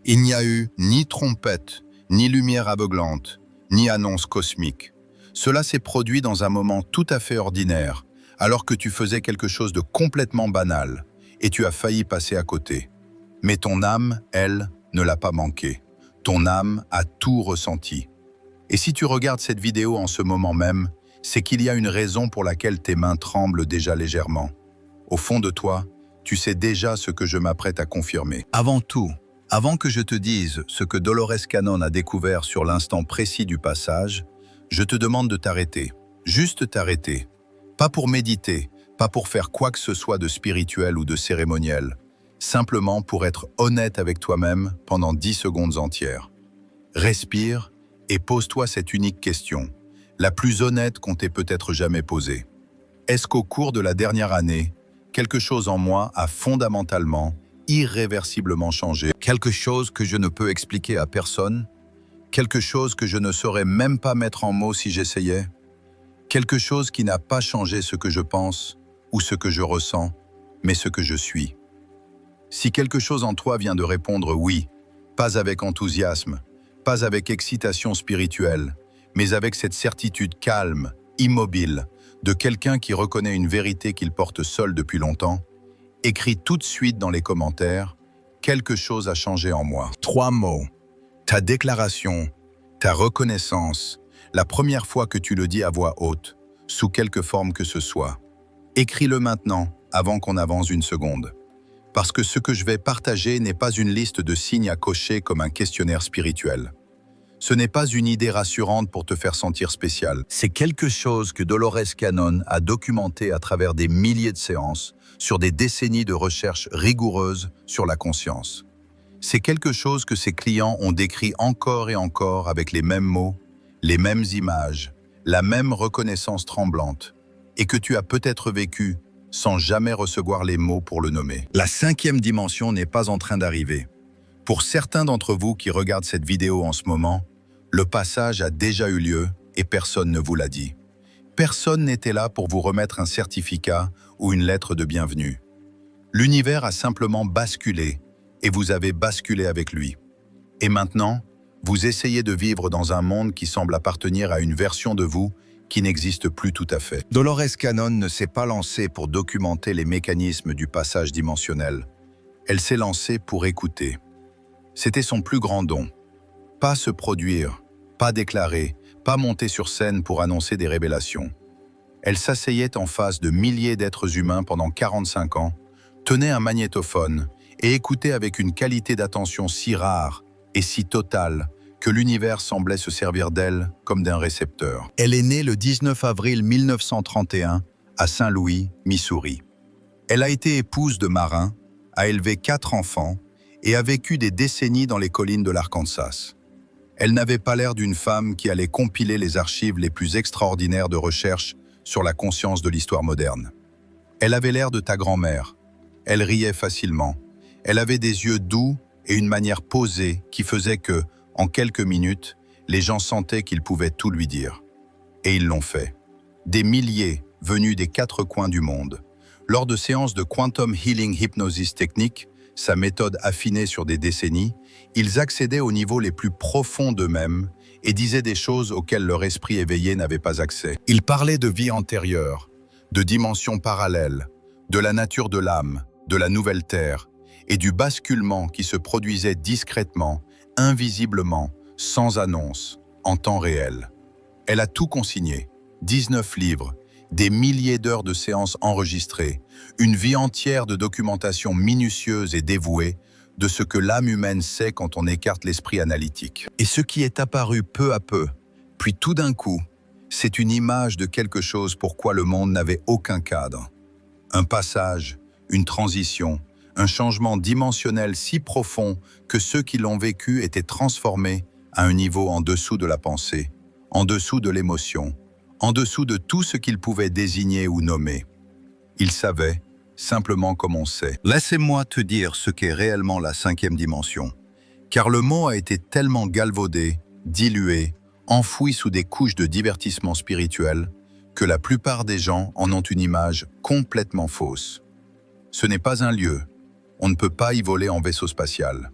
Il n'y a eu ni trompette, ni lumière aveuglante, ni annonce cosmique. Cela s'est produit dans un moment tout à fait ordinaire, alors que tu faisais quelque chose de complètement banal, et tu as failli passer à côté. Mais ton âme, elle, ne l'a pas manqué. Ton âme a tout ressenti. Et si tu regardes cette vidéo en ce moment même, c'est qu'il y a une raison pour laquelle tes mains tremblent déjà légèrement. Au fond de toi, tu sais déjà ce que je m'apprête à confirmer. Avant tout, avant que je te dise ce que Dolores Cannon a découvert sur l'instant précis du passage, je te demande de t'arrêter. Juste t'arrêter. Pas pour méditer, pas pour faire quoi que ce soit de spirituel ou de cérémoniel. Simplement pour être honnête avec toi-même pendant 10 secondes entières. Respire et pose-toi cette unique question, la plus honnête qu'on t'ait peut-être jamais posée. Est-ce qu'au cours de la dernière année, quelque chose en moi a fondamentalement, irréversiblement changé? Quelque chose que je ne peux expliquer à personne? Quelque chose que je ne saurais même pas mettre en mots si j'essayais? Quelque chose qui n'a pas changé ce que je pense ou ce que je ressens, mais ce que je suis. Si quelque chose en toi vient de répondre oui, pas avec enthousiasme, pas avec excitation spirituelle, mais avec cette certitude calme, immobile, de quelqu'un qui reconnaît une vérité qu'il porte seul depuis longtemps, écris tout de suite dans les commentaires « Quelque chose a changé en moi ». 3 mots. Ta déclaration, ta reconnaissance, la première fois que tu le dis à voix haute, sous quelque forme que ce soit. Écris-le maintenant, avant qu'on avance une seconde. Parce que ce que je vais partager n'est pas une liste de signes à cocher comme un questionnaire spirituel. Ce n'est pas une idée rassurante pour te faire sentir spécial. C'est quelque chose que Dolores Cannon a documenté à travers des milliers de séances, sur des décennies de recherches rigoureuses sur la conscience. C'est quelque chose que ses clients ont décrit encore et encore avec les mêmes mots, les mêmes images, la même reconnaissance tremblante, et que tu as peut-être vécu sans jamais recevoir les mots pour le nommer. La 5e dimension n'est pas en train d'arriver. Pour certains d'entre vous qui regardent cette vidéo en ce moment, le passage a déjà eu lieu et personne ne vous l'a dit. Personne n'était là pour vous remettre un certificat ou une lettre de bienvenue. L'univers a simplement basculé et vous avez basculé avec lui. Et maintenant, vous essayez de vivre dans un monde qui semble appartenir à une version de vous qui n'existe plus tout à fait. Dolores Cannon ne s'est pas lancée pour documenter les mécanismes du passage dimensionnel. Elle s'est lancée pour écouter. C'était son plus grand don. Pas se produire, pas déclarer, pas monter sur scène pour annoncer des révélations. Elle s'asseyait en face de milliers d'êtres humains pendant 45 ans, tenait un magnétophone et écoutait avec une qualité d'attention si rare et si totale que l'univers semblait se servir d'elle comme d'un récepteur. Elle est née le 19 avril 1931 à Saint-Louis, Missouri. Elle a été épouse de marin, a élevé 4 enfants et a vécu des décennies dans les collines de l'Arkansas. Elle n'avait pas l'air d'une femme qui allait compiler les archives les plus extraordinaires de recherche sur la conscience de l'histoire moderne. Elle avait l'air de ta grand-mère. Elle riait facilement. Elle avait des yeux doux et une manière posée qui faisait que, en quelques minutes, les gens sentaient qu'ils pouvaient tout lui dire. Et ils l'ont fait. Des milliers venus des 4 coins du monde. Lors de séances de Quantum Healing Hypnosis Technique, sa méthode affinée sur des décennies, ils accédaient aux niveaux les plus profonds d'eux-mêmes et disaient des choses auxquelles leur esprit éveillé n'avait pas accès. Ils parlaient de vie antérieure, de dimensions parallèles, de la nature de l'âme, de la nouvelle terre et du basculement qui se produisait discrètement, invisiblement, sans annonce, en temps réel. Elle a tout consigné, 19 livres, des milliers d'heures de séances enregistrées, une vie entière de documentation minutieuse et dévouée de ce que l'âme humaine sait quand on écarte l'esprit analytique. Et ce qui est apparu peu à peu, puis tout d'un coup, c'est une image de quelque chose pour quoi le monde n'avait aucun cadre. Un passage, une transition, un changement dimensionnel si profond que ceux qui l'ont vécu étaient transformés à un niveau en dessous de la pensée, en dessous de l'émotion, en dessous de tout ce qu'ils pouvaient désigner ou nommer. Ils savaient, simplement comme on sait. Laissez-moi te dire ce qu'est réellement la 5e dimension, car le mot a été tellement galvaudé, dilué, enfoui sous des couches de divertissement spirituel, que la plupart des gens en ont une image complètement fausse. Ce n'est pas un lieu. On ne peut pas y voler en vaisseau spatial.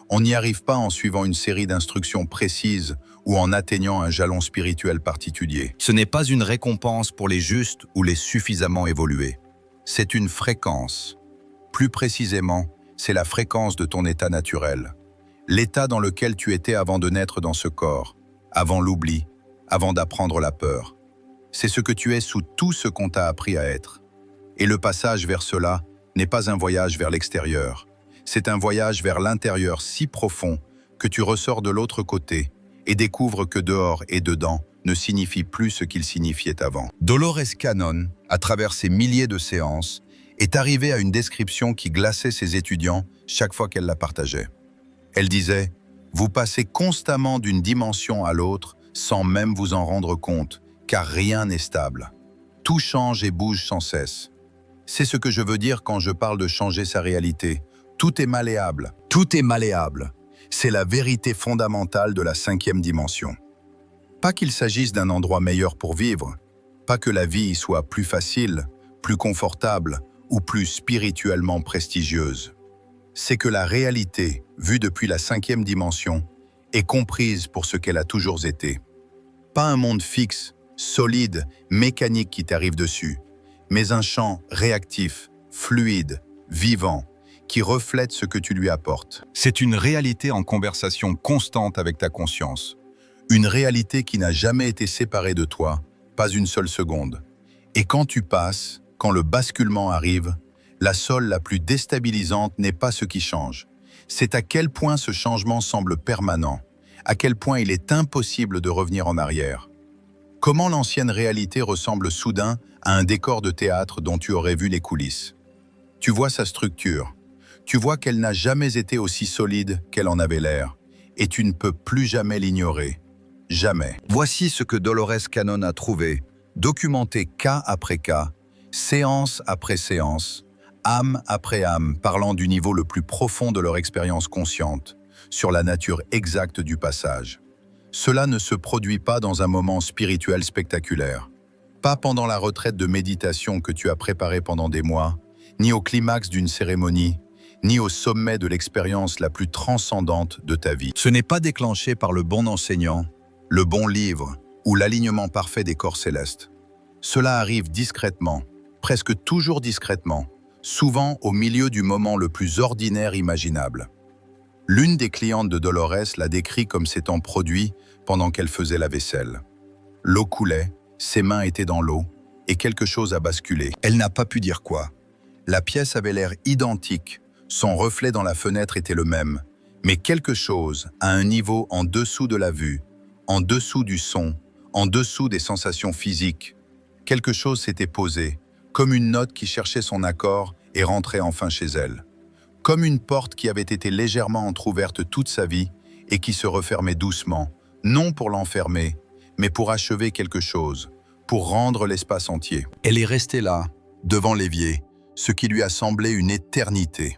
On n'y arrive pas en suivant une série d'instructions précises ou en atteignant un jalon spirituel particulier. Ce n'est pas une récompense pour les justes ou les suffisamment évolués. C'est une fréquence. Plus précisément, c'est la fréquence de ton état naturel. L'état dans lequel tu étais avant de naître dans ce corps, avant l'oubli, avant d'apprendre la peur. C'est ce que tu es sous tout ce qu'on t'a appris à être. Et le passage vers cela n'est pas un voyage vers l'extérieur. C'est un voyage vers l'intérieur si profond que tu ressors de l'autre côté et découvres que dehors et dedans ne signifie plus ce qu'il signifiait avant. Dolores Cannon, à travers ses milliers de séances, est arrivée à une description qui glaçait ses étudiants chaque fois qu'elle la partageait. Elle disait « Vous passez constamment d'une dimension à l'autre sans même vous en rendre compte, car rien n'est stable. Tout change et bouge sans cesse. C'est ce que je veux dire quand je parle de changer sa réalité. Tout est malléable. Tout est malléable. C'est la vérité fondamentale de la 5e dimension. Pas qu'il s'agisse d'un endroit meilleur pour vivre, pas que la vie y soit plus facile, plus confortable ou plus spirituellement prestigieuse. C'est que la réalité, vue depuis la 5e dimension, est comprise pour ce qu'elle a toujours été. Pas un monde fixe, solide, mécanique qui t'arrive dessus, mais un champ réactif, fluide, vivant, qui reflète ce que tu lui apportes. C'est une réalité en conversation constante avec ta conscience. Une réalité qui n'a jamais été séparée de toi, pas une seule seconde. Et quand tu passes, quand le basculement arrive, la sole la plus déstabilisante n'est pas ce qui change. C'est à quel point ce changement semble permanent, à quel point il est impossible de revenir en arrière. Comment l'ancienne réalité ressemble soudain à un décor de théâtre dont tu aurais vu les coulisses. Tu vois sa structure, tu vois qu'elle n'a jamais été aussi solide qu'elle en avait l'air, et tu ne peux plus jamais l'ignorer. Jamais. Voici ce que Dolores Cannon a trouvé, documenté cas après cas, séance après séance, âme après âme, parlant du niveau le plus profond de leur expérience consciente, sur la nature exacte du passage. Cela ne se produit pas dans un moment spirituel spectaculaire, pas pendant la retraite de méditation que tu as préparée pendant des mois, ni au climax d'une cérémonie, ni au sommet de l'expérience la plus transcendante de ta vie. Ce n'est pas déclenché par le bon enseignant, le bon livre ou l'alignement parfait des corps célestes. Cela arrive discrètement, presque toujours discrètement, souvent au milieu du moment le plus ordinaire imaginable. L'une des clientes de Dolores l'a décrit comme s'étant produit pendant qu'elle faisait la vaisselle. L'eau coulait, ses mains étaient dans l'eau, et quelque chose a basculé. Elle n'a pas pu dire quoi. La pièce avait l'air identique, son reflet dans la fenêtre était le même, mais quelque chose, à un niveau en dessous de la vue, en dessous du son, en dessous des sensations physiques, quelque chose s'était posé, comme une note qui cherchait son accord et rentrait enfin chez elle. Comme une porte qui avait été légèrement entr'ouverte toute sa vie et qui se refermait doucement, non pour l'enfermer, mais pour achever quelque chose, pour rendre l'espace entier. Elle est restée là, devant l'évier, ce qui lui a semblé une éternité.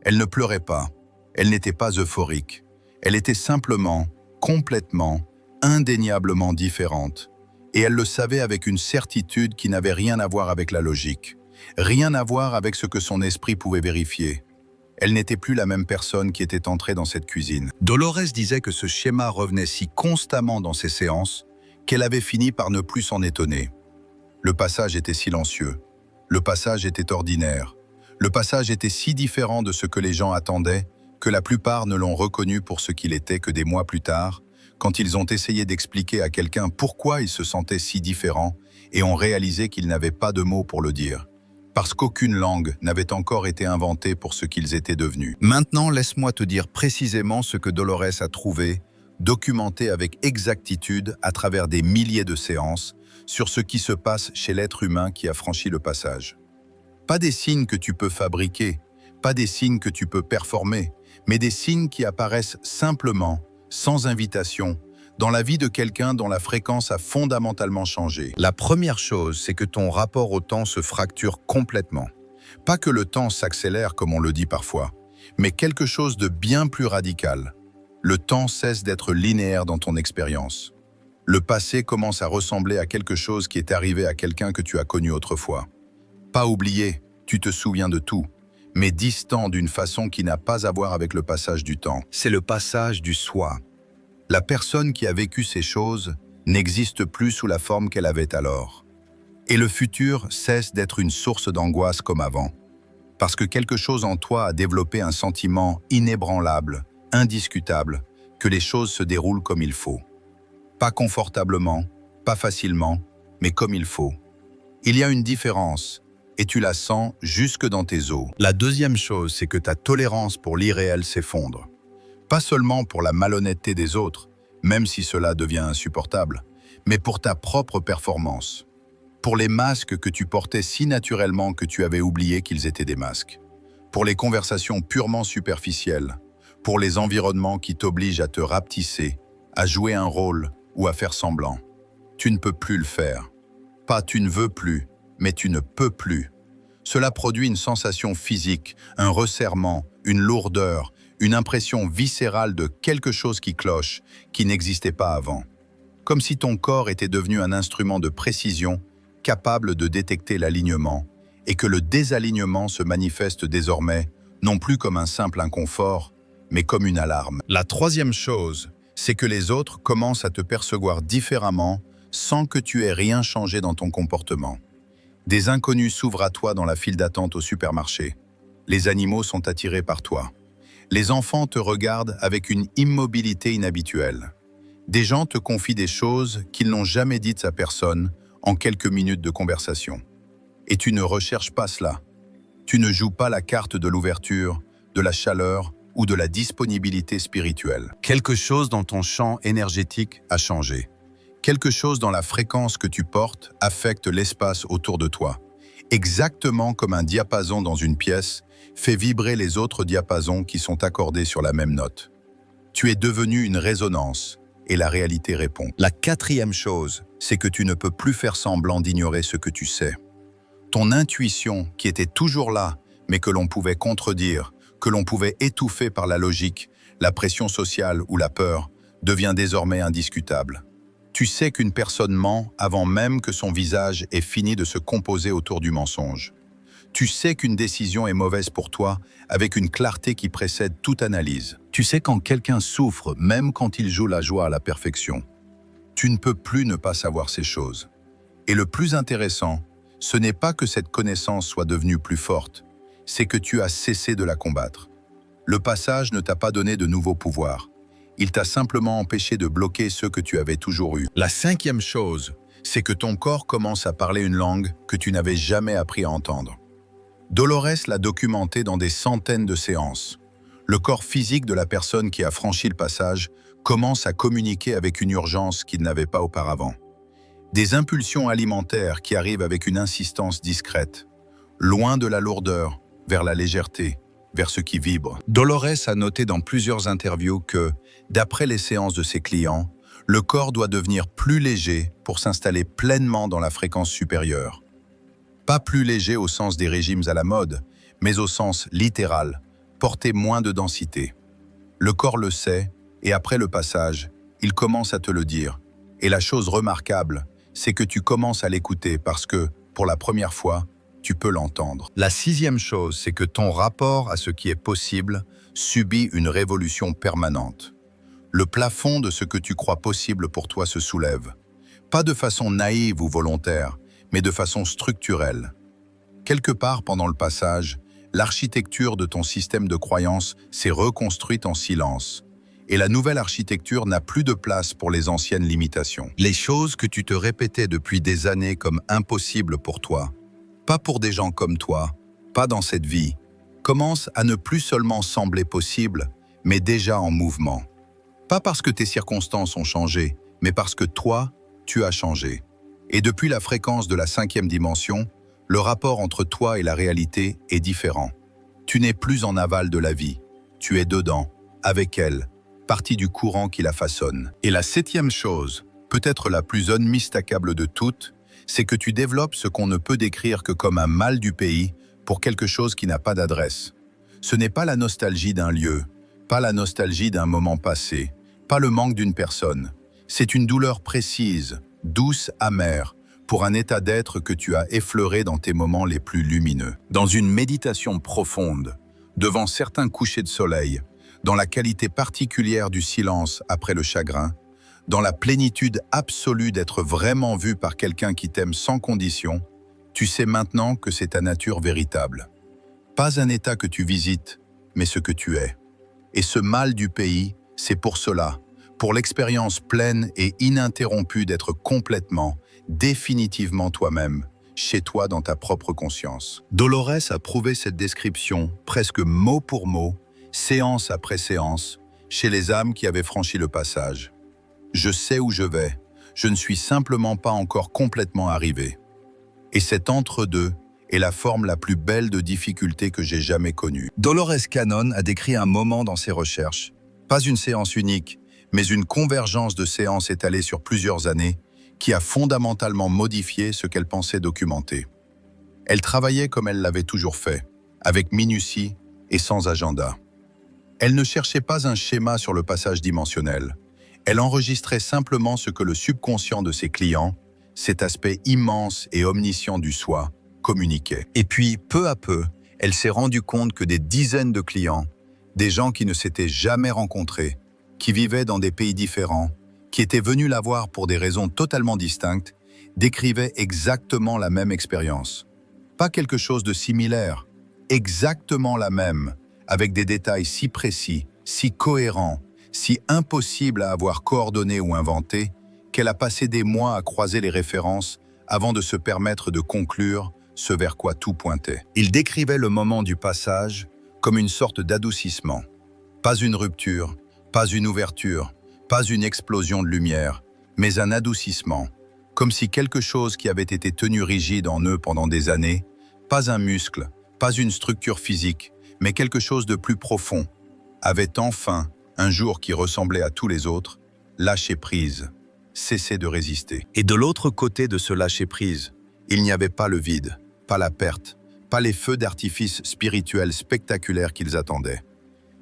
Elle ne pleurait pas, elle n'était pas euphorique, elle était simplement, complètement, indéniablement différente. Et elle le savait avec une certitude qui n'avait rien à voir avec la logique, rien à voir avec ce que son esprit pouvait vérifier. Elle n'était plus la même personne qui était entrée dans cette cuisine. Dolores disait que ce schéma revenait si constamment dans ses séances qu'elle avait fini par ne plus s'en étonner. Le passage était silencieux, le passage était ordinaire, le passage était si différent de ce que les gens attendaient que la plupart ne l'ont reconnu pour ce qu'il était que des mois plus tard, quand ils ont essayé d'expliquer à quelqu'un pourquoi il se sentait si différent et ont réalisé qu'ils n'avaient pas de mots pour le dire. Parce qu'aucune langue n'avait encore été inventée pour ce qu'ils étaient devenus. Maintenant, laisse-moi te dire précisément ce que Dolores a trouvé, documenté avec exactitude à travers des milliers de séances, sur ce qui se passe chez l'être humain qui a franchi le passage. Pas des signes que tu peux fabriquer, pas des signes que tu peux performer, mais des signes qui apparaissent simplement, sans invitation, dans la vie de quelqu'un dont la fréquence a fondamentalement changé. La première chose, c'est que ton rapport au temps se fracture complètement. Pas que le temps s'accélère comme on le dit parfois, mais quelque chose de bien plus radical. Le temps cesse d'être linéaire dans ton expérience. Le passé commence à ressembler à quelque chose qui est arrivé à quelqu'un que tu as connu autrefois. Pas oublié, tu te souviens de tout, mais distant d'une façon qui n'a pas à voir avec le passage du temps. C'est le passage du soi. La personne qui a vécu ces choses n'existe plus sous la forme qu'elle avait alors. Et le futur cesse d'être une source d'angoisse comme avant. Parce que quelque chose en toi a développé un sentiment inébranlable, indiscutable, que les choses se déroulent comme il faut. Pas confortablement, pas facilement, mais comme il faut. Il y a une différence, et tu la sens jusque dans tes os. La deuxième chose, c'est que ta tolérance pour l'irréel s'effondre. Pas seulement pour la malhonnêteté des autres, même si cela devient insupportable, mais pour ta propre performance. Pour les masques que tu portais si naturellement que tu avais oublié qu'ils étaient des masques. Pour les conversations purement superficielles. Pour les environnements qui t'obligent à te rapetisser, à jouer un rôle ou à faire semblant. Tu ne peux plus le faire. Pas tu ne veux plus, mais tu ne peux plus. Cela produit une sensation physique, un resserrement, une lourdeur, une impression viscérale de quelque chose qui cloche, qui n'existait pas avant. Comme si ton corps était devenu un instrument de précision, capable de détecter l'alignement, et que le désalignement se manifeste désormais, non plus comme un simple inconfort, mais comme une alarme. La troisième chose, c'est que les autres commencent à te percevoir différemment sans que tu aies rien changé dans ton comportement. Des inconnus s'ouvrent à toi dans la file d'attente au supermarché. Les animaux sont attirés par toi. Les enfants te regardent avec une immobilité inhabituelle. Des gens te confient des choses qu'ils n'ont jamais dites à personne en quelques minutes de conversation. Et tu ne recherches pas cela. Tu ne joues pas la carte de l'ouverture, de la chaleur ou de la disponibilité spirituelle. Quelque chose dans ton champ énergétique a changé. Quelque chose dans la fréquence que tu portes affecte l'espace autour de toi. Exactement comme un diapason dans une pièce fait vibrer les autres diapasons qui sont accordés sur la même note. Tu es devenu une résonance et la réalité répond. La quatrième chose, c'est que tu ne peux plus faire semblant d'ignorer ce que tu sais. Ton intuition, qui était toujours là, mais que l'on pouvait contredire, que l'on pouvait étouffer par la logique, la pression sociale ou la peur, devient désormais indiscutable. Tu sais qu'une personne ment avant même que son visage ait fini de se composer autour du mensonge. Tu sais qu'une décision est mauvaise pour toi avec une clarté qui précède toute analyse. Tu sais quand quelqu'un souffre, même quand il joue la joie à la perfection. Tu ne peux plus ne pas savoir ces choses. Et le plus intéressant, ce n'est pas que cette connaissance soit devenue plus forte, c'est que tu as cessé de la combattre. Le passage ne t'a pas donné de nouveaux pouvoirs. Il t'a simplement empêché de bloquer ceux que tu avais toujours eus. La cinquième chose, c'est que ton corps commence à parler une langue que tu n'avais jamais appris à entendre. Dolores l'a documenté dans des centaines de séances. Le corps physique de la personne qui a franchi le passage commence à communiquer avec une urgence qu'il n'avait pas auparavant. Des impulsions alimentaires qui arrivent avec une insistance discrète, loin de la lourdeur, vers la légèreté, vers ce qui vibre. Dolores a noté dans plusieurs interviews que, d'après les séances de ses clients, le corps doit devenir plus léger pour s'installer pleinement dans la fréquence supérieure. Pas plus léger au sens des régimes à la mode, mais au sens littéral, porter moins de densité. Le corps le sait, et après le passage, il commence à te le dire. Et la chose remarquable, c'est que tu commences à l'écouter parce que, pour la première fois, tu peux l'entendre. La sixième chose, c'est que ton rapport à ce qui est possible subit une révolution permanente. Le plafond de ce que tu crois possible pour toi se soulève. Pas de façon naïve ou volontaire, mais de façon structurelle. Quelque part pendant le passage, l'architecture de ton système de croyances s'est reconstruite en silence. Et la nouvelle architecture n'a plus de place pour les anciennes limitations. Les choses que tu te répétais depuis des années comme impossibles pour toi, pas pour des gens comme toi, pas dans cette vie, commencent à ne plus seulement sembler possibles, mais déjà en mouvement. Pas parce que tes circonstances ont changé, mais parce que toi, tu as changé. Et depuis la fréquence de la 5e dimension, le rapport entre toi et la réalité est différent. Tu n'es plus en aval de la vie, tu es dedans, avec elle, partie du courant qui la façonne. Et la 7e chose, peut-être la plus unmistakable de toutes, c'est que tu développes ce qu'on ne peut décrire que comme un mal du pays pour quelque chose qui n'a pas d'adresse. Ce n'est pas la nostalgie d'un lieu, pas la nostalgie d'un moment passé, pas le manque d'une personne. C'est une douleur précise, douce, amère, pour un état d'être que tu as effleuré dans tes moments les plus lumineux. Dans une méditation profonde, devant certains couchers de soleil, dans la qualité particulière du silence après le chagrin, dans la plénitude absolue d'être vraiment vu par quelqu'un qui t'aime sans condition, tu sais maintenant que c'est ta nature véritable. Pas un état que tu visites, mais ce que tu es. Et ce mal du pays, c'est pour cela, pour l'expérience pleine et ininterrompue d'être complètement, définitivement toi-même, chez toi dans ta propre conscience. Dolores a prouvé cette description, presque mot pour mot, séance après séance, chez les âmes qui avaient franchi le passage. Je sais où je vais, je ne suis simplement pas encore complètement arrivé. Et cet entre-deux est la forme la plus belle de difficulté que j'ai jamais connue. Dolores Cannon a décrit un moment dans ses recherches, pas une séance unique, mais une convergence de séances étalées sur plusieurs années qui a fondamentalement modifié ce qu'elle pensait documenter. Elle travaillait comme elle l'avait toujours fait, avec minutie et sans agenda. Elle ne cherchait pas un schéma sur le passage dimensionnel. Elle enregistrait simplement ce que le subconscient de ses clients, cet aspect immense et omniscient du soi, communiquait. Et puis, peu à peu, elle s'est rendue compte que des dizaines de clients, des gens qui ne s'étaient jamais rencontrés, qui vivaient dans des pays différents, qui étaient venus la voir pour des raisons totalement distinctes, décrivaient exactement la même expérience. Pas quelque chose de similaire, exactement la même, avec des détails si précis, si cohérents, si impossibles à avoir coordonnés ou inventés, qu'elle a passé des mois à croiser les références avant de se permettre de conclure ce vers quoi tout pointait. Il décrivait le moment du passage comme une sorte d'adoucissement. Pas une rupture, pas une ouverture, pas une explosion de lumière, mais un adoucissement, comme si quelque chose qui avait été tenu rigide en eux pendant des années, pas un muscle, pas une structure physique, mais quelque chose de plus profond, avait enfin, un jour qui ressemblait à tous les autres, lâché prise, cessé de résister. Et de l'autre côté de ce lâcher-prise, il n'y avait pas le vide, pas la perte, pas les feux d'artifice spirituels spectaculaires qu'ils attendaient.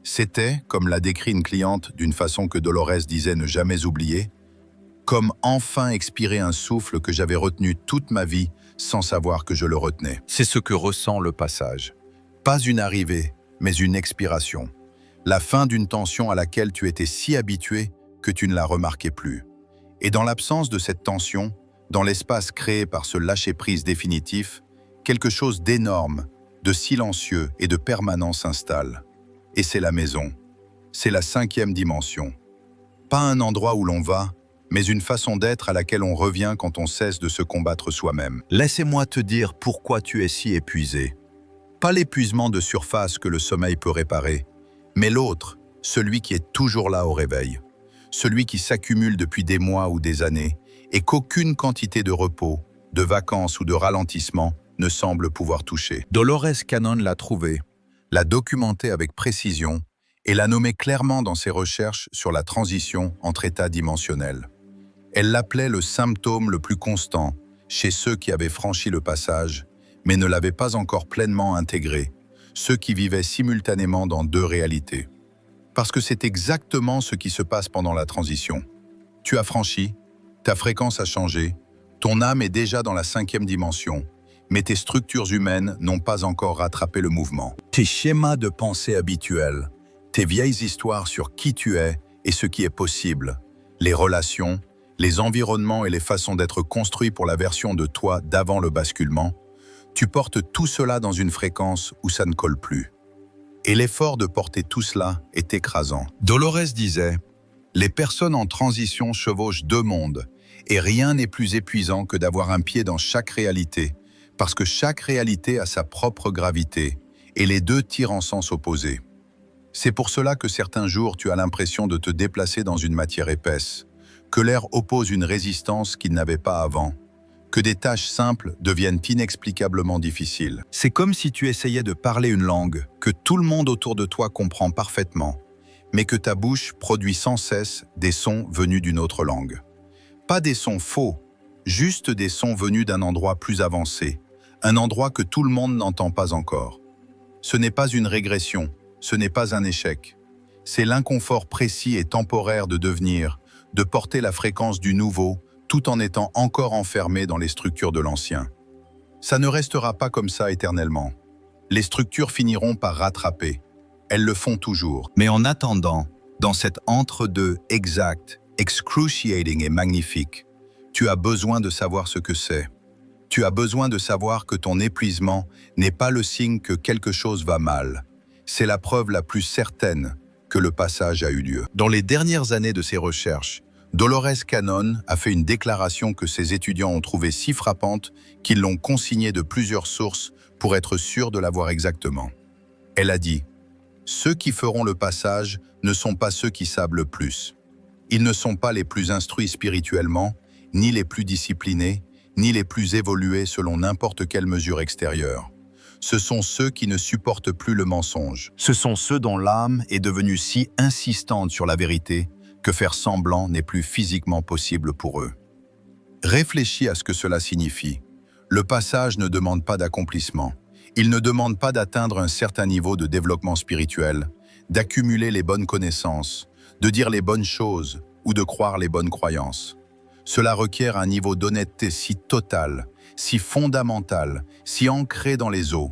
C'était, comme l'a décrit une cliente d'une façon que Dolores disait ne jamais oublier, comme enfin expirer un souffle que j'avais retenu toute ma vie sans savoir que je le retenais. C'est ce que ressent le passage. Pas une arrivée, mais une expiration. La fin d'une tension à laquelle tu étais si habitué que tu ne la remarquais plus. Et dans l'absence de cette tension, dans l'espace créé par ce lâcher-prise définitif, quelque chose d'énorme, de silencieux et de permanent s'installe. Et c'est la maison. C'est la 5e dimension. Pas un endroit où l'on va, mais une façon d'être à laquelle on revient quand on cesse de se combattre soi-même. Laissez-moi te dire pourquoi tu es si épuisé. Pas l'épuisement de surface que le sommeil peut réparer, mais l'autre, celui qui est toujours là au réveil. Celui qui s'accumule depuis des mois ou des années et qu'aucune quantité de repos, de vacances ou de ralentissement ne semble pouvoir toucher. Dolores Cannon l'a trouvé, l'a documenté avec précision et l'a nommé clairement dans ses recherches sur la transition entre états dimensionnels. Elle l'appelait le symptôme le plus constant chez ceux qui avaient franchi le passage, mais ne l'avaient pas encore pleinement intégré, ceux qui vivaient simultanément dans 2 réalités. Parce que c'est exactement ce qui se passe pendant la transition. Tu as franchi, ta fréquence a changé, ton âme est déjà dans la 5e dimension, mais tes structures humaines n'ont pas encore rattrapé le mouvement. Tes schémas de pensée habituels, tes vieilles histoires sur qui tu es et ce qui est possible, les relations, les environnements et les façons d'être construits pour la version de toi d'avant le basculement, tu portes tout cela dans une fréquence où ça ne colle plus. Et l'effort de porter tout cela est écrasant. Dolores disait « Les personnes en transition chevauchent 2 mondes, et rien n'est plus épuisant que d'avoir un pied dans chaque réalité, parce que chaque réalité a sa propre gravité, et les 2 tirent en sens opposé. C'est pour cela que certains jours tu as l'impression de te déplacer dans une matière épaisse, que l'air oppose une résistance qu'il n'avait pas avant, que des tâches simples deviennent inexplicablement difficiles. C'est comme si tu essayais de parler une langue que tout le monde autour de toi comprend parfaitement, mais que ta bouche produit sans cesse des sons venus d'une autre langue. Pas des sons faux, juste des sons venus d'un endroit plus avancé, un endroit que tout le monde n'entend pas encore. Ce n'est pas une régression, ce n'est pas un échec. C'est l'inconfort précis et temporaire de devenir, de porter la fréquence du nouveau, tout en étant encore enfermé dans les structures de l'ancien. Ça ne restera pas comme ça éternellement. Les structures finiront par rattraper. Elles le font toujours. Mais en attendant, dans cet entre-deux exact, excruciating et magnifique, tu as besoin de savoir ce que c'est. Tu as besoin de savoir que ton épuisement n'est pas le signe que quelque chose va mal. C'est la preuve la plus certaine que le passage a eu lieu. Dans les dernières années de ses recherches, Dolores Cannon a fait une déclaration que ses étudiants ont trouvée si frappante qu'ils l'ont consignée de plusieurs sources pour être sûrs de la voir exactement. Elle a dit « Ceux qui feront le passage ne sont pas ceux qui savent le plus. Ils ne sont pas les plus instruits spirituellement, ni les plus disciplinés, ni les plus évolués selon n'importe quelle mesure extérieure. Ce sont ceux qui ne supportent plus le mensonge. Ce sont ceux dont l'âme est devenue si insistante sur la vérité que faire semblant n'est plus physiquement possible pour eux. » Réfléchis à ce que cela signifie. Le passage ne demande pas d'accomplissement. Il ne demande pas d'atteindre un certain niveau de développement spirituel, d'accumuler les bonnes connaissances, de dire les bonnes choses ou de croire les bonnes croyances. Cela requiert un niveau d'honnêteté si total, si fondamental, si ancré dans les os.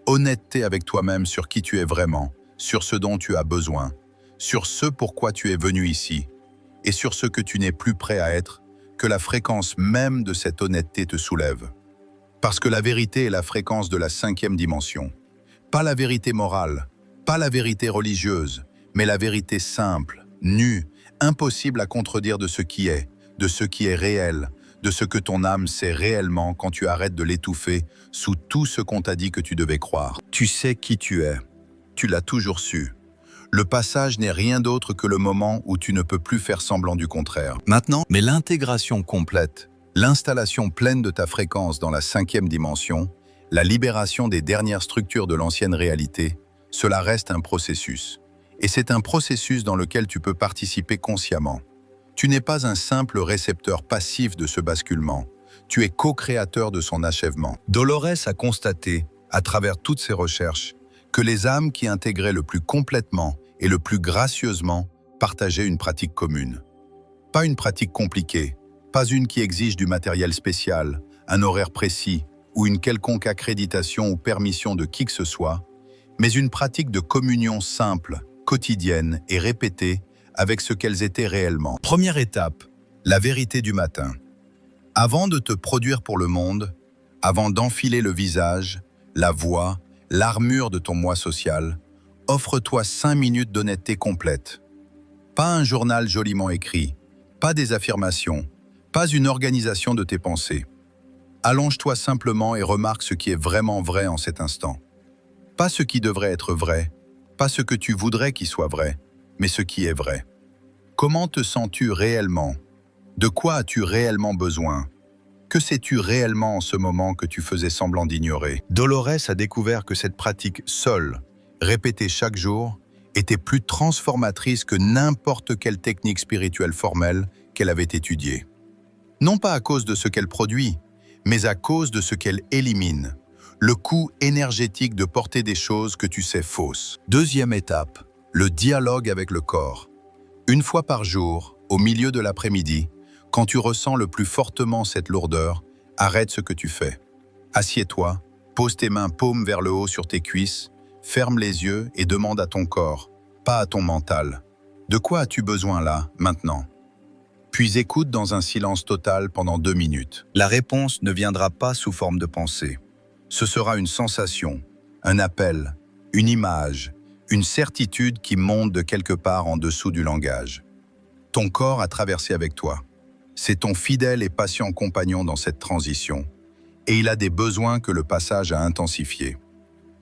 Honnêteté avec toi-même sur qui tu es vraiment, sur ce dont tu as besoin, sur ce pourquoi tu es venu ici, et sur ce que tu n'es plus prêt à être, que la fréquence même de cette honnêteté te soulève. Parce que la vérité est la fréquence de la 5e dimension. Pas la vérité morale, pas la vérité religieuse, mais la vérité simple, nue, impossible à contredire de ce qui est réel, de ce que ton âme sait réellement quand tu arrêtes de l'étouffer sous tout ce qu'on t'a dit que tu devais croire. Tu sais qui tu es. Tu l'as toujours su. Le passage n'est rien d'autre que le moment où tu ne peux plus faire semblant du contraire. Maintenant, mais l'intégration complète, l'installation pleine de ta fréquence dans la 5e dimension, la libération des dernières structures de l'ancienne réalité, cela reste un processus. Et c'est un processus dans lequel tu peux participer consciemment. Tu n'es pas un simple récepteur passif de ce basculement. Tu es co-créateur de son achèvement. Dolores a constaté, à travers toutes ses recherches, que les âmes qui intégraient le plus complètement et le plus gracieusement partageaient une pratique commune. Pas une pratique compliquée, pas une qui exige du matériel spécial, un horaire précis ou une quelconque accréditation ou permission de qui que ce soit, mais une pratique de communion simple, quotidienne et répétée avec ce qu'elles étaient réellement. Première étape, la vérité du matin. Avant de te produire pour le monde, avant d'enfiler le visage, la voix, l'armure de ton moi social, offre-toi 5 minutes d'honnêteté complète. Pas un journal joliment écrit, pas des affirmations, pas une organisation de tes pensées. Allonge-toi simplement et remarque ce qui est vraiment vrai en cet instant. Pas ce qui devrait être vrai, pas ce que tu voudrais qu'il soit vrai, mais ce qui est vrai. Comment te sens-tu réellement? De quoi as-tu réellement besoin? Que sais-tu réellement en ce moment que tu faisais semblant d'ignorer? Dolores a découvert que cette pratique seule, répétée chaque jour, était plus transformatrice que n'importe quelle technique spirituelle formelle qu'elle avait étudiée. Non pas à cause de ce qu'elle produit, mais à cause de ce qu'elle élimine. Le coût énergétique de porter des choses que tu sais fausses. Deuxième étape, le dialogue avec le corps. Une fois par jour, au milieu de l'après-midi, quand tu ressens le plus fortement cette lourdeur, arrête ce que tu fais. Assieds-toi, pose tes mains paumes vers le haut sur tes cuisses, ferme les yeux et demande à ton corps, pas à ton mental. De quoi as-tu besoin là, maintenant? Puis écoute dans un silence total pendant 2 minutes. La réponse ne viendra pas sous forme de pensée. Ce sera une sensation, un appel, une image, une certitude qui monte de quelque part en dessous du langage. Ton corps a traversé avec toi. C'est ton fidèle et patient compagnon dans cette transition, et il a des besoins que le passage a intensifiés.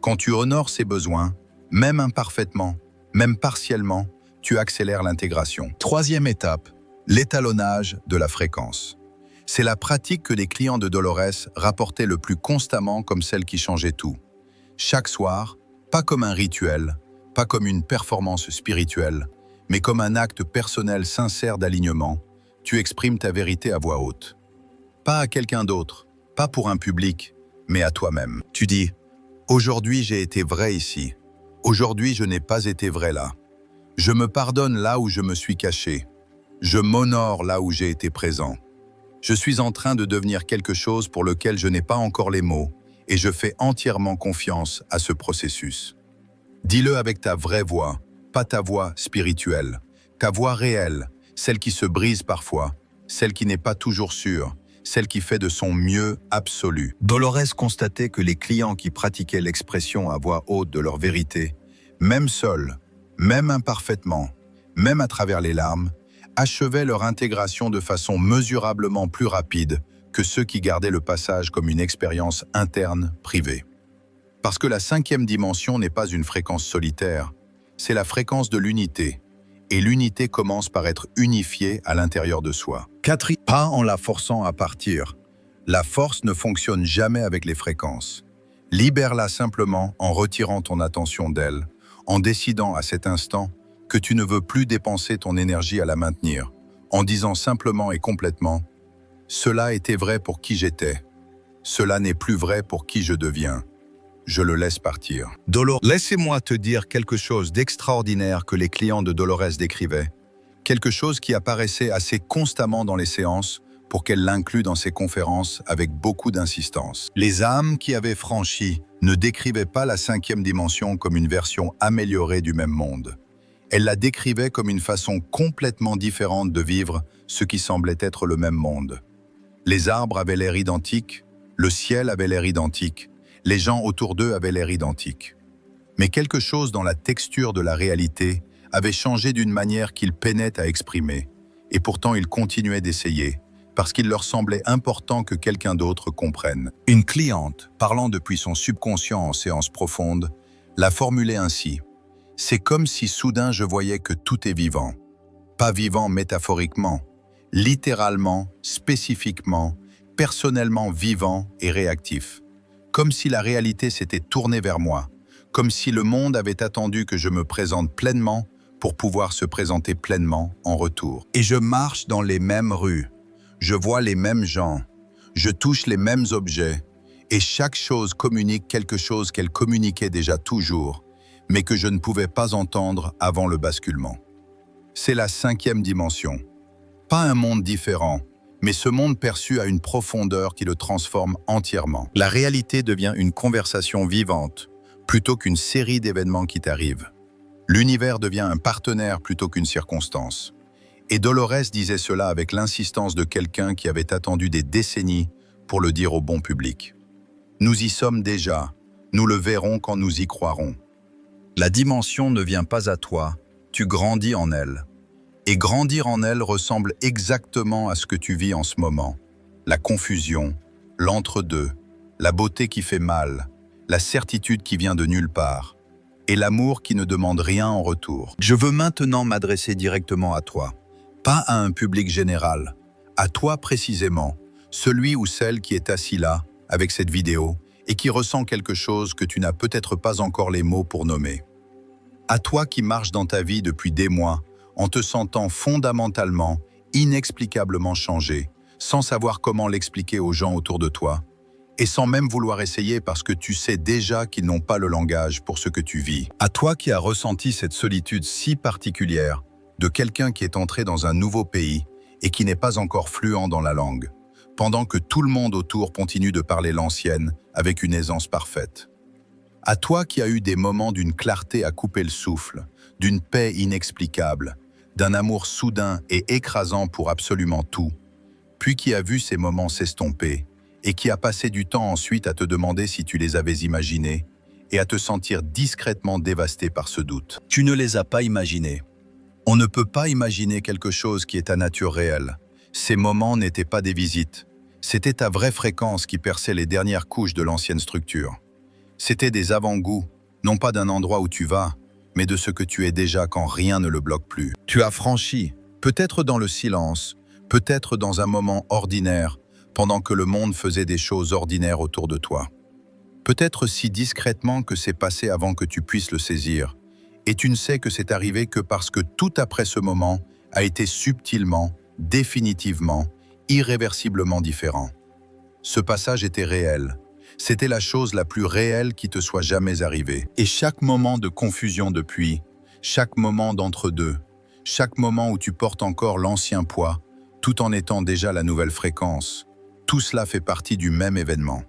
Quand tu honores ces besoins, même imparfaitement, même partiellement, tu accélères l'intégration. Troisième étape, l'étalonnage de la fréquence. C'est la pratique que les clients de Dolores rapportaient le plus constamment comme celle qui changeait tout. Chaque soir, pas comme un rituel, pas comme une performance spirituelle, mais comme un acte personnel sincère d'alignement, tu exprimes ta vérité à voix haute. Pas à quelqu'un d'autre, pas pour un public, mais à toi-même. Tu dis « Aujourd'hui j'ai été vrai ici. Aujourd'hui je n'ai pas été vrai là. Je me pardonne là où je me suis caché. Je m'honore là où j'ai été présent. Je suis en train de devenir quelque chose pour lequel je n'ai pas encore les mots, et je fais entièrement confiance à ce processus. Dis-le avec ta vraie voix, pas ta voix spirituelle, ta voix réelle, celle qui se brise parfois, celle qui n'est pas toujours sûre, celle qui fait de son mieux absolu. Dolores constatait que les clients qui pratiquaient l'expression à voix haute de leur vérité, même seuls, même imparfaitement, même à travers les larmes, achevaient leur intégration de façon mesurablement plus rapide que ceux qui gardaient le passage comme une expérience interne, privée. Parce que la 5e dimension n'est pas une fréquence solitaire, c'est la fréquence de l'unité. Et l'unité commence par être unifiée à l'intérieur de soi. Pas en la forçant à partir. La force ne fonctionne jamais avec les fréquences. Libère-la simplement en retirant ton attention d'elle, en décidant à cet instant que tu ne veux plus dépenser ton énergie à la maintenir, en disant simplement et complètement « Cela était vrai pour qui j'étais. Cela n'est plus vrai pour qui je deviens. Je le laisse partir. » Dolores, laissez-moi te dire quelque chose d'extraordinaire que les clients de Dolores décrivaient. Quelque chose qui apparaissait assez constamment dans les séances pour qu'elle l'inclue dans ses conférences avec beaucoup d'insistance. Les âmes qui avaient franchi ne décrivaient pas la 5e dimension comme une version améliorée du même monde. Elles la décrivaient comme une façon complètement différente de vivre ce qui semblait être le même monde. Les arbres avaient l'air identiques, le ciel avait l'air identique, les gens autour d'eux avaient l'air identiques. Mais quelque chose dans la texture de la réalité avait changé d'une manière qu'ils peinaient à exprimer, et pourtant ils continuaient d'essayer, parce qu'il leur semblait important que quelqu'un d'autre comprenne. Une cliente, parlant depuis son subconscient en séance profonde, l'a formulé ainsi. C'est comme si soudain je voyais que tout est vivant. Pas vivant métaphoriquement, littéralement, spécifiquement, personnellement vivant et réactif. Comme si la réalité s'était tournée vers moi, comme si le monde avait attendu que je me présente pleinement pour pouvoir se présenter pleinement en retour. Et je marche dans les mêmes rues, je vois les mêmes gens, je touche les mêmes objets, et chaque chose communique quelque chose qu'elle communiquait déjà toujours, mais que je ne pouvais pas entendre avant le basculement. C'est la 5e dimension. Pas un monde différent, mais ce monde perçu à une profondeur qui le transforme entièrement. La réalité devient une conversation vivante, plutôt qu'une série d'événements qui t'arrivent. L'univers devient un partenaire plutôt qu'une circonstance. Et Dolores disait cela avec l'insistance de quelqu'un qui avait attendu des décennies pour le dire au bon public. Nous y sommes déjà, nous le verrons quand nous y croirons. La dimension ne vient pas à toi, tu grandis en elle. Et grandir en elle ressemble exactement à ce que tu vis en ce moment. La confusion, l'entre-deux, la beauté qui fait mal, la certitude qui vient de nulle part, et l'amour qui ne demande rien en retour. Je veux maintenant m'adresser directement à toi, pas à un public général, à toi précisément, celui ou celle qui est assis là, avec cette vidéo, et qui ressent quelque chose que tu n'as peut-être pas encore les mots pour nommer. À toi qui marches dans ta vie depuis des mois, en te sentant fondamentalement, inexplicablement changé, sans savoir comment l'expliquer aux gens autour de toi, et sans même vouloir essayer parce que tu sais déjà qu'ils n'ont pas le langage pour ce que tu vis. À toi qui as ressenti cette solitude si particulière de quelqu'un qui est entré dans un nouveau pays et qui n'est pas encore fluent dans la langue, pendant que tout le monde autour continue de parler l'ancienne avec une aisance parfaite. À toi qui as eu des moments d'une clarté à couper le souffle, d'une paix inexplicable, d'un amour soudain et écrasant pour absolument tout, puis qui a vu ces moments s'estomper et qui a passé du temps ensuite à te demander si tu les avais imaginés et à te sentir discrètement dévasté par ce doute. Tu ne les as pas imaginés. On ne peut pas imaginer quelque chose qui est ta nature réelle. Ces moments n'étaient pas des visites. C'était ta vraie fréquence qui perçait les dernières couches de l'ancienne structure. C'était des avant-goûts, non pas d'un endroit où tu vas, mais de ce que tu es déjà quand rien ne le bloque plus. Tu as franchi, peut-être dans le silence, peut-être dans un moment ordinaire, pendant que le monde faisait des choses ordinaires autour de toi. Peut-être si discrètement que c'est passé avant que tu puisses le saisir, et tu ne sais que c'est arrivé que parce que tout après ce moment a été subtilement, définitivement, irréversiblement différent. Ce passage était réel. C'était la chose la plus réelle qui te soit jamais arrivée. Et chaque moment de confusion depuis, chaque moment d'entre-deux, chaque moment où tu portes encore l'ancien poids, tout en étant déjà la nouvelle fréquence. Tout cela fait partie du même événement.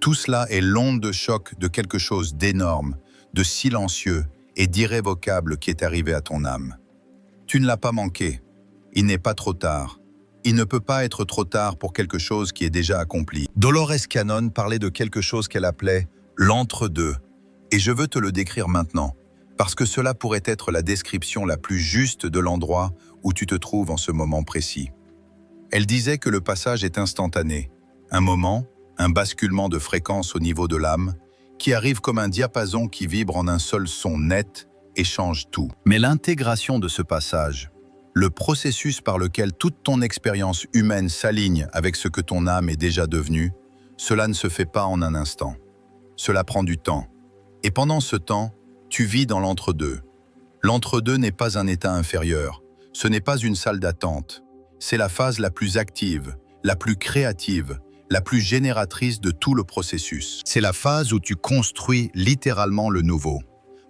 Tout cela est l'onde de choc de quelque chose d'énorme, de silencieux et d'irrévocable qui est arrivé à ton âme. Tu ne l'as pas manqué. Il n'est pas trop tard. Il ne peut pas être trop tard pour quelque chose qui est déjà accompli. Dolores Cannon parlait de quelque chose qu'elle appelait l'entre-deux. Et je veux te le décrire maintenant, parce que cela pourrait être la description la plus juste de l'endroit où tu te trouves en ce moment précis. Elle disait que le passage est instantané, un moment, un basculement de fréquence au niveau de l'âme, qui arrive comme un diapason qui vibre en un seul son net et change tout. Mais l'intégration de ce passage, le processus par lequel toute ton expérience humaine s'aligne avec ce que ton âme est déjà devenue, cela ne se fait pas en un instant. Cela prend du temps. Et pendant ce temps, tu vis dans l'entre-deux. L'entre-deux n'est pas un état inférieur. Ce n'est pas une salle d'attente. C'est la phase la plus active, la plus créative, la plus génératrice de tout le processus. C'est la phase où tu construis littéralement le nouveau.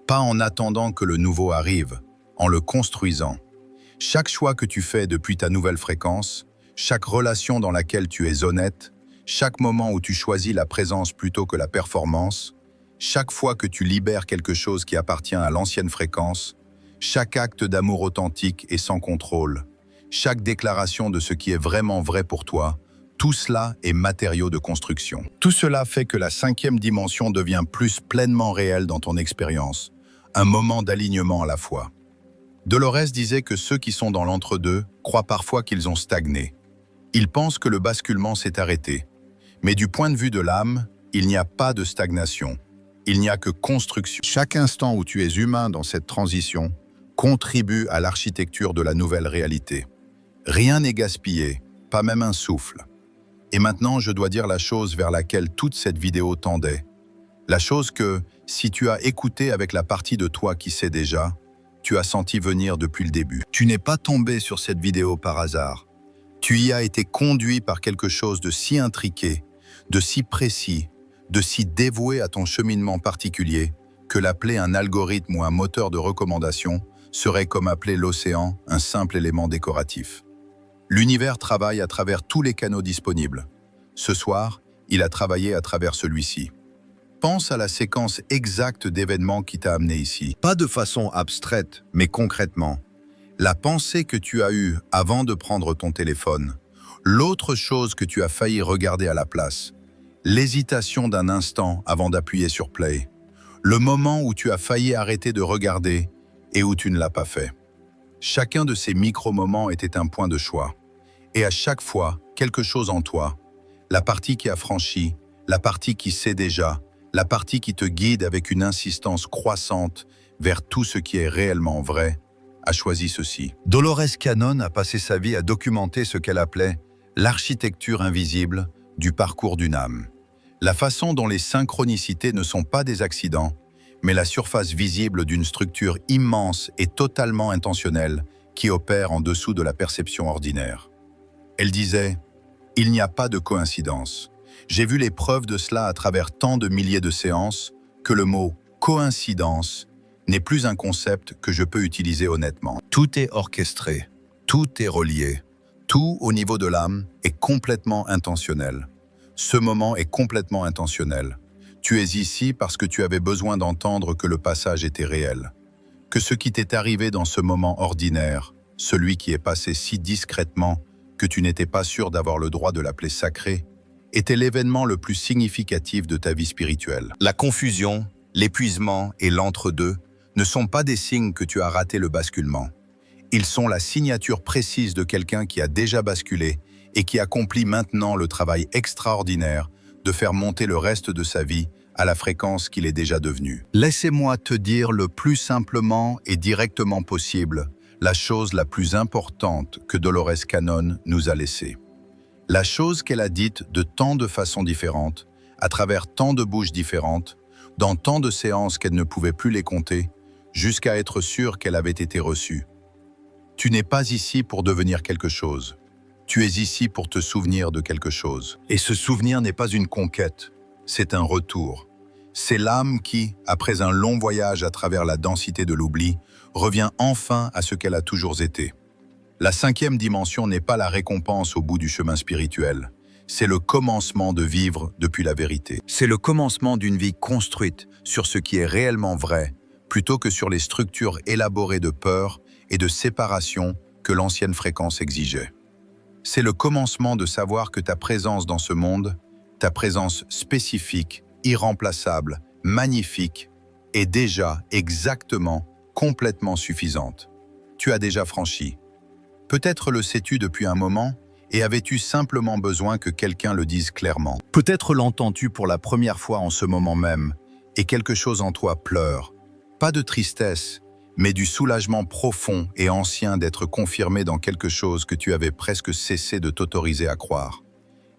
Pas en attendant que le nouveau arrive, en le construisant. Chaque choix que tu fais depuis ta nouvelle fréquence, chaque relation dans laquelle tu es honnête, chaque moment où tu choisis la présence plutôt que la performance, chaque fois que tu libères quelque chose qui appartient à l'ancienne fréquence, chaque acte d'amour authentique et sans contrôle, chaque déclaration de ce qui est vraiment vrai pour toi, tout cela est matériau de construction. Tout cela fait que la 5e dimension devient plus pleinement réelle dans ton expérience, un moment d'alignement à la fois. Dolores disait que ceux qui sont dans l'entre-deux croient parfois qu'ils ont stagné. Ils pensent que le basculement s'est arrêté. Mais du point de vue de l'âme, il n'y a pas de stagnation. Il n'y a que construction. Chaque instant où tu es humain dans cette transition contribue à l'architecture de la nouvelle réalité. Rien n'est gaspillé, pas même un souffle. Et maintenant, je dois dire la chose vers laquelle toute cette vidéo tendait. La chose que, si tu as écouté avec la partie de toi qui sait déjà, tu as senti venir depuis le début. Tu n'es pas tombé sur cette vidéo par hasard. Tu y as été conduit par quelque chose de si intriqué, de si précis, de si dévoué à ton cheminement particulier, que l'appeler un algorithme ou un moteur de recommandation serait comme appeler l'océan un simple élément décoratif. L'univers travaille à travers tous les canaux disponibles. Ce soir, il a travaillé à travers celui-ci. Pense à la séquence exacte d'événements qui t'a amené ici. Pas de façon abstraite, mais concrètement. La pensée que tu as eue avant de prendre ton téléphone, l'autre chose que tu as failli regarder à la place, l'hésitation d'un instant avant d'appuyer sur play, le moment où tu as failli arrêter de regarder et où tu ne l'as pas fait. Chacun de ces micro-moments était un point de choix. Et à chaque fois, quelque chose en toi, la partie qui a franchi, la partie qui sait déjà, la partie qui te guide avec une insistance croissante vers tout ce qui est réellement vrai, a choisi ceci. Dolores Cannon a passé sa vie à documenter ce qu'elle appelait l'architecture invisible du parcours d'une âme. La façon dont les synchronicités ne sont pas des accidents, mais la surface visible d'une structure immense et totalement intentionnelle qui opère en dessous de la perception ordinaire. Elle disait « Il n'y a pas de coïncidence. J'ai vu les preuves de cela à travers tant de milliers de séances que le mot « coïncidence » n'est plus un concept que je peux utiliser honnêtement. Tout est orchestré, tout est relié, tout au niveau de l'âme est complètement intentionnel. Ce moment est complètement intentionnel. Tu es ici parce que tu avais besoin d'entendre que le passage était réel, que ce qui t'est arrivé dans ce moment ordinaire, celui qui est passé si discrètement que tu n'étais pas sûr d'avoir le droit de l'appeler sacré, était l'événement le plus significatif de ta vie spirituelle. La confusion, l'épuisement et l'entre-deux ne sont pas des signes que tu as raté le basculement. Ils sont la signature précise de quelqu'un qui a déjà basculé et qui accomplit maintenant le travail extraordinaire de faire monter le reste de sa vie à la fréquence qu'il est déjà devenu. Laissez-moi te dire le plus simplement et directement possible la chose la plus importante que Dolores Cannon nous a laissée. La chose qu'elle a dite de tant de façons différentes, à travers tant de bouches différentes, dans tant de séances qu'elle ne pouvait plus les compter, jusqu'à être sûre qu'elle avait été reçue. Tu n'es pas ici pour devenir quelque chose. Tu es ici pour te souvenir de quelque chose. Et ce souvenir n'est pas une conquête, c'est un retour. C'est l'âme qui, après un long voyage à travers la densité de l'oubli, revient enfin à ce qu'elle a toujours été. La cinquième dimension n'est pas la récompense au bout du chemin spirituel. C'est le commencement de vivre depuis la vérité. C'est le commencement d'une vie construite sur ce qui est réellement vrai, plutôt que sur les structures élaborées de peur et de séparation que l'ancienne fréquence exigeait. C'est le commencement de savoir que ta présence dans ce monde, ta présence spécifique, irremplaçable, magnifique, est déjà exactement, complètement suffisante. Tu as déjà franchi. Peut-être le sais-tu depuis un moment et avais-tu simplement besoin que quelqu'un le dise clairement. Peut-être l'entends-tu pour la première fois en ce moment même et quelque chose en toi pleure. Pas de tristesse, mais du soulagement profond et ancien d'être confirmé dans quelque chose que tu avais presque cessé de t'autoriser à croire.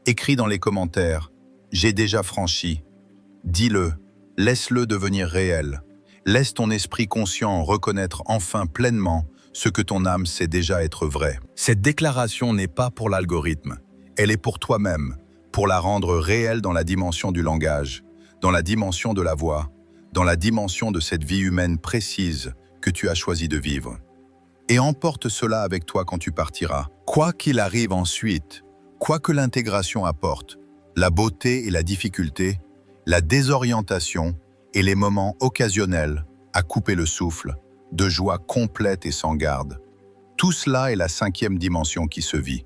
Écris dans les commentaires « J'ai déjà franchi ». Dis-le, laisse-le devenir réel. Laisse ton esprit conscient reconnaître enfin pleinement ce que ton âme sait déjà être vrai. Cette déclaration n'est pas pour l'algorithme, elle est pour toi-même, pour la rendre réelle dans la dimension du langage, dans la dimension de la voix, dans la dimension de cette vie humaine précise que tu as choisi de vivre. Et emporte cela avec toi quand tu partiras. Quoi qu'il arrive ensuite, quoi que l'intégration apporte, la beauté et la difficulté, la désorientation et les moments occasionnels à couper le souffle, de joie complète et sans garde. Tout cela est la cinquième dimension qui se vit.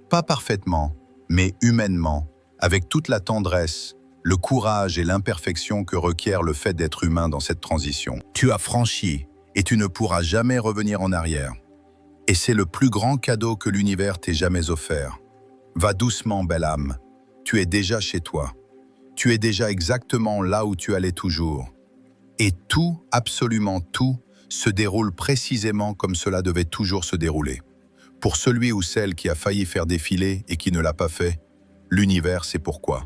Pas parfaitement, mais humainement, avec toute la tendresse, le courage et l'imperfection que requiert le fait d'être humain dans cette transition. Tu as franchi et tu ne pourras jamais revenir en arrière. Et c'est le plus grand cadeau que l'univers t'ait jamais offert. Va doucement, belle âme. Tu es déjà chez toi. Tu es déjà exactement là où tu allais toujours. Et tout, absolument tout, se déroule précisément comme cela devait toujours se dérouler. Pour celui ou celle qui a failli faire défiler et qui ne l'a pas fait, l'univers sait pourquoi.